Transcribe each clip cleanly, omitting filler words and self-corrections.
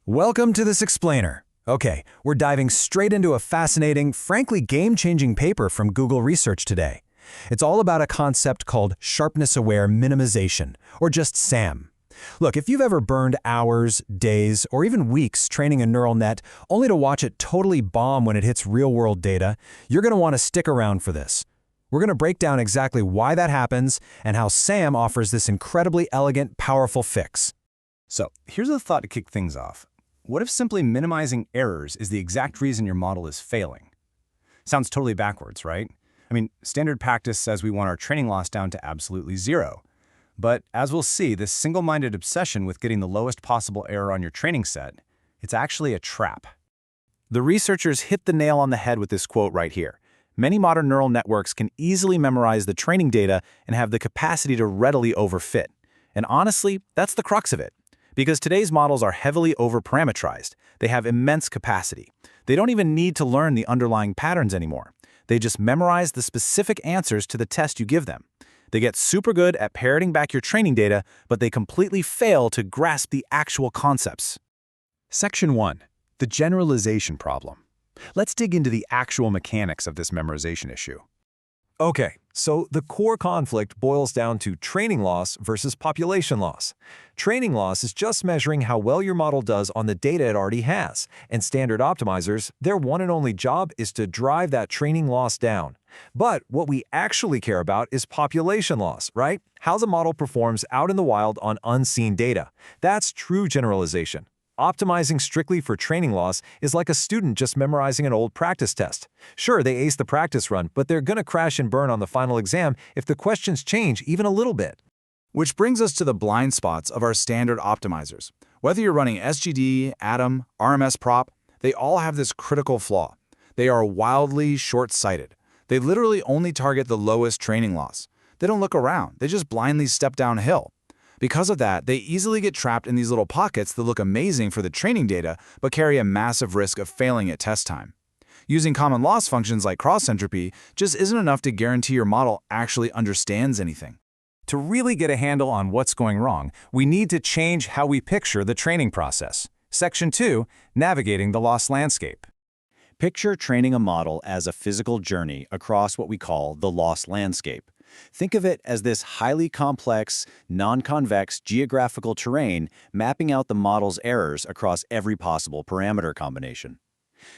Welcome to this explainer. Okay, we're diving straight into a fascinating, frankly game-changing paper from Google Research today. It's all about a concept called Sharpness Aware Minimization, or just SAM. Look, if you've ever burned hours, days, or even weeks training a neural net only to watch it totally bomb when it hits real-world data, you're going to want to stick around for this. We're going to break down exactly why that happens and how SAM offers this incredibly elegant, powerful fix. So here's a thought to kick things off. What if simply minimizing errors is the exact reason your model is failing? Sounds totally backwards, right? I mean, standard practice says we want our training loss down to absolutely zero. But as we'll see, this single-minded obsession with getting the lowest possible error on your training set, it's actually a trap. The researchers hit the nail on the head with this quote right here. Many modern neural networks can easily memorize the training data and have the capacity to readily overfit. And honestly, that's the crux of it. Because today's models are heavily over-parameterized. They have immense capacity. They don't even need to learn the underlying patterns anymore. They just memorize the specific answers to the test you give them. They get super good at parroting back your training data, but they completely fail to grasp the actual concepts. Section 1. The generalization problem. Let's dig into the actual mechanics of this memorization issue. Okay, so the core conflict boils down to training loss versus population loss. Training loss is just measuring how well your model does on the data it already has, and standard optimizers, their one and only job is to drive that training loss down. But what we actually care about is population loss, right? How the model performs out in the wild on unseen data. That's true generalization. Optimizing strictly for training loss is like a student just memorizing an old practice test. Sure, they ace the practice run, but they're gonna crash and burn on the final exam if the questions change even a little bit. Which brings us to the blind spots of our standard optimizers. Whether you're running SGD, Atom, RMS prop, they all have this critical flaw. They are wildly short-sighted. They literally only target the lowest training loss. They don't look around, they just blindly step downhill. Because of that, they easily get trapped in these little pockets that look amazing for the training data, but carry a massive risk of failing at test time. Using common loss functions like cross-entropy just isn't enough to guarantee your model actually understands anything. To really get a handle on what's going wrong, we need to change how we picture the training process. Section 2, Navigating the Loss Landscape. Picture training a model as a physical journey across what we call the loss landscape. Think of it as this highly complex, non-convex geographical terrain mapping out the model's errors across every possible parameter combination.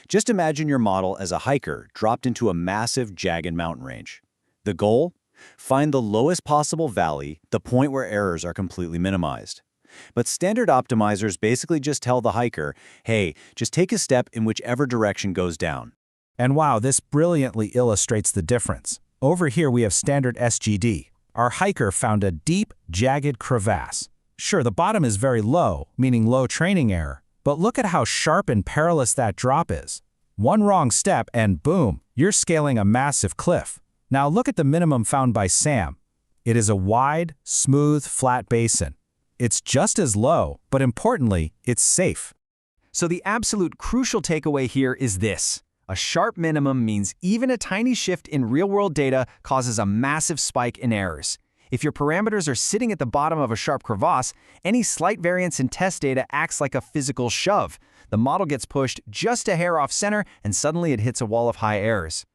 Just imagine your model as a hiker dropped into a massive, jagged mountain range. The goal? Find the lowest possible valley, the point where errors are completely minimized. But standard optimizers basically just tell the hiker, hey, just take a step in whichever direction goes down. And wow, this brilliantly illustrates the difference. Over here we have standard SGD. Our hiker found a deep, jagged crevasse. Sure, the bottom is very low, meaning low training error, but look at how sharp and perilous that drop is. One wrong step and boom, you're scaling a massive cliff. Now look at the minimum found by SAM. It is a wide, smooth, flat basin. It's just as low, but importantly, it's safe. So the absolute crucial takeaway here is this. A sharp minimum means even a tiny shift in real-world data causes a massive spike in errors. If your parameters are sitting at the bottom of a sharp crevasse, any slight variance in test data acts like a physical shove. The model gets pushed just a hair off center, and suddenly it hits a wall of high errors.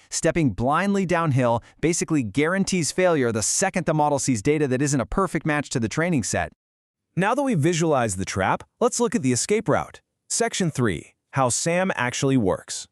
Stepping blindly downhill basically guarantees failure the second the model sees data that isn't a perfect match to the training set. Now that we've visualized the trap, let's look at the escape route. Section 3. How SAM actually works.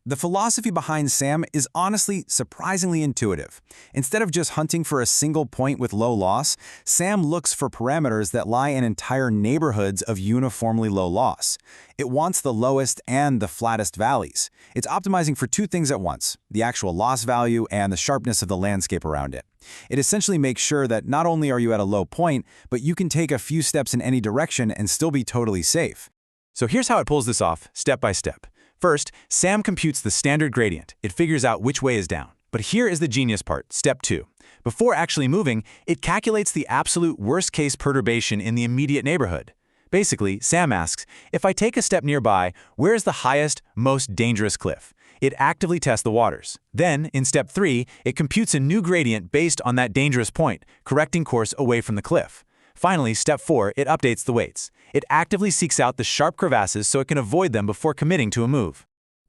The philosophy behind SAM is honestly surprisingly intuitive. Instead of just hunting for a single point with low loss, SAM looks for parameters that lie in entire neighborhoods of uniformly low loss. It wants the lowest and the flattest valleys. It's optimizing for two things at once, the actual loss value and the sharpness of the landscape around it. It essentially makes sure that not only are you at a low point, but you can take a few steps in any direction and still be totally safe. So here's how it pulls this off, step by step. First, SAM computes the standard gradient. It figures out which way is down. But here is the genius part, step 2. Before actually moving, it calculates the absolute worst-case perturbation in the immediate neighborhood. Basically, SAM asks, if I take a step nearby, where is the highest, most dangerous cliff? It actively tests the waters. Then, in step 3, it computes a new gradient based on that dangerous point, correcting course away from the cliff. Finally, step 4, it updates the weights. It actively seeks out the sharp crevasses so it can avoid them before committing to a move.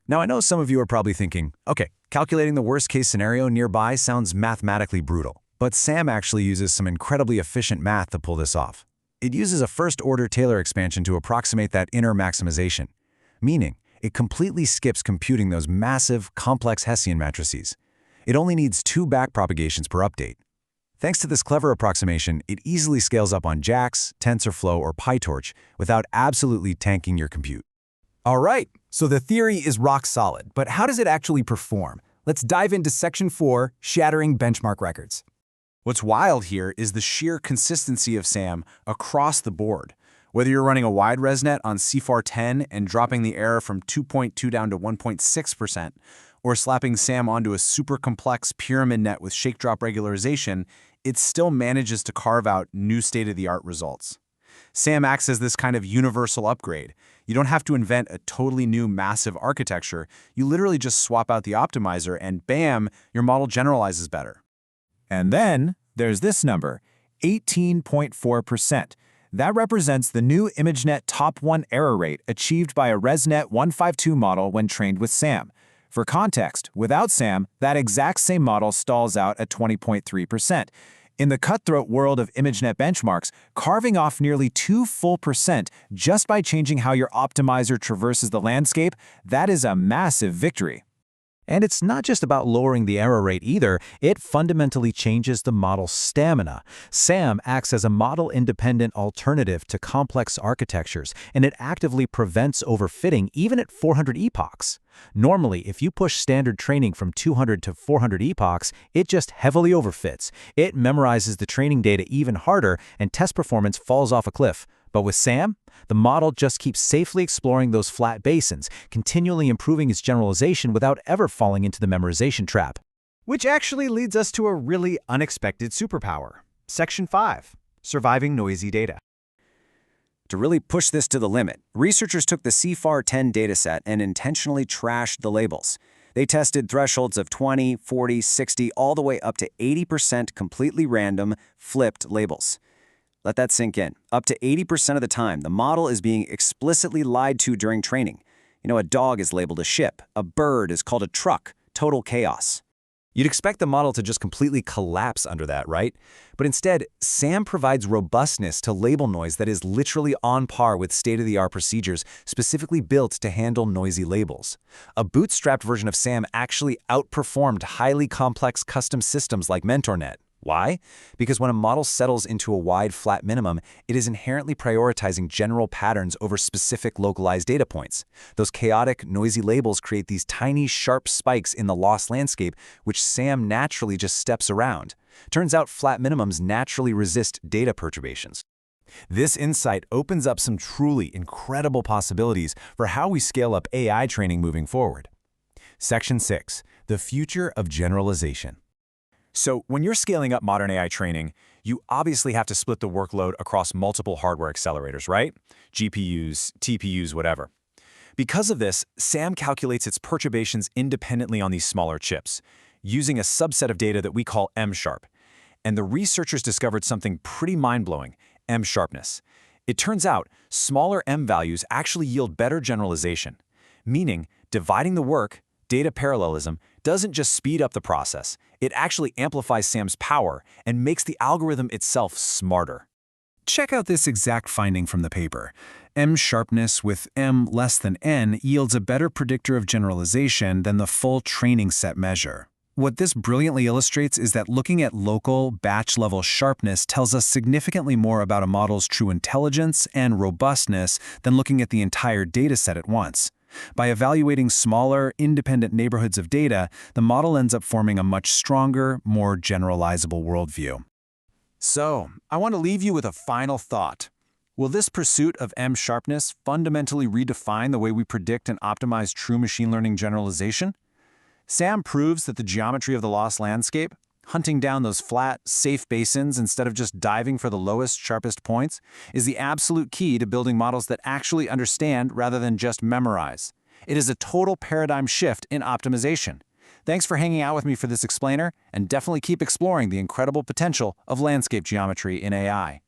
Now, I know some of you are probably thinking, okay, calculating the worst-case scenario nearby sounds mathematically brutal. But SAM actually uses some incredibly efficient math to pull this off. It uses a first-order Taylor expansion to approximate that inner maximization, meaning it completely skips computing those massive, complex Hessian matrices. It only needs 2 backpropagations per update. Thanks to this clever approximation, it easily scales up on JAX, TensorFlow, or PyTorch without absolutely tanking your compute. All right, so the theory is rock solid, but how does it actually perform? Let's dive into Section 4, shattering benchmark records. What's wild here is the sheer consistency of SAM across the board. Whether you're running a wide ResNet on CFAR 10 and dropping the error from 2.2 down to 1.6%, or slapping SAM onto a super complex pyramid net with shake drop regularization, it still manages to carve out new state-of-the-art results. SAM acts as this kind of universal upgrade. You don't have to invent a totally new massive architecture. You literally just swap out the optimizer and bam, your model generalizes better. And then there's this number, 18.4%. That represents the new ImageNet top 1 error rate achieved by a ResNet 152 model when trained with SAM. For context, without SAM, that exact same model stalls out at 20.3%. In the cutthroat world of ImageNet benchmarks, carving off nearly 2 full percent just by changing how your optimizer traverses the landscape, that is a massive victory. And it's not just about lowering the error rate either, it fundamentally changes the model's stamina. SAM acts as a model-independent alternative to complex architectures, and it actively prevents overfitting even at 400 epochs. Normally, if you push standard training from 200 to 400 epochs, it just heavily overfits. It memorizes the training data even harder, and test performance falls off a cliff. But with SAM, the model just keeps safely exploring those flat basins, continually improving its generalization without ever falling into the memorization trap. Which actually leads us to a really unexpected superpower. Section 5, surviving noisy data. To really push this to the limit, researchers took the CFAR 10 dataset and intentionally trashed the labels. They tested thresholds of 20, 40, 60, all the way up to 80% completely random, flipped labels. Let that sink in. Up to 80% of the time, the model is being explicitly lied to during training. You know, a dog is labeled a ship, a bird is called a truck, total chaos. You'd expect the model to just completely collapse under that, right? But instead, SAM provides robustness to label noise that is literally on par with state-of-the-art procedures specifically built to handle noisy labels. A bootstrapped version of SAM actually outperformed highly complex custom systems like MentorNet. Why? Because when a model settles into a wide flat minimum, it is inherently prioritizing general patterns over specific localized data points. Those chaotic, noisy labels create these tiny, sharp spikes in the loss landscape, which SAM naturally just steps around. Turns out flat minimums naturally resist data perturbations. This insight opens up some truly incredible possibilities for how we scale up AI training moving forward. Section 6, the future of generalization. So when you're scaling up modern AI training, you obviously have to split the workload across multiple hardware accelerators, right? GPUs, TPUs, whatever. Because of this, SAM calculates its perturbations independently on these smaller chips, using a subset of data that we call M-sharp. And the researchers discovered something pretty mind-blowing, M-sharpness. It turns out smaller M values actually yield better generalization, meaning dividing the work, data parallelism, doesn't just speed up the process, it actually amplifies SAM's power and makes the algorithm itself smarter. Check out this exact finding from the paper. M-sharpness with M less than N yields a better predictor of generalization than the full training set measure. What this brilliantly illustrates is that looking at local, batch-level sharpness tells us significantly more about a model's true intelligence and robustness than looking at the entire dataset at once. By evaluating smaller, independent neighborhoods of data, the model ends up forming a much stronger, more generalizable worldview. So, I want to leave you with a final thought. Will this pursuit of M-sharpness fundamentally redefine the way we predict and optimize true machine learning generalization? SAM proves that the geometry of the loss landscape, hunting down those flat, safe basins instead of just diving for the lowest, sharpest points, is the absolute key to building models that actually understand rather than just memorize. It is a total paradigm shift in optimization. Thanks for hanging out with me for this explainer, and definitely keep exploring the incredible potential of landscape geometry in AI.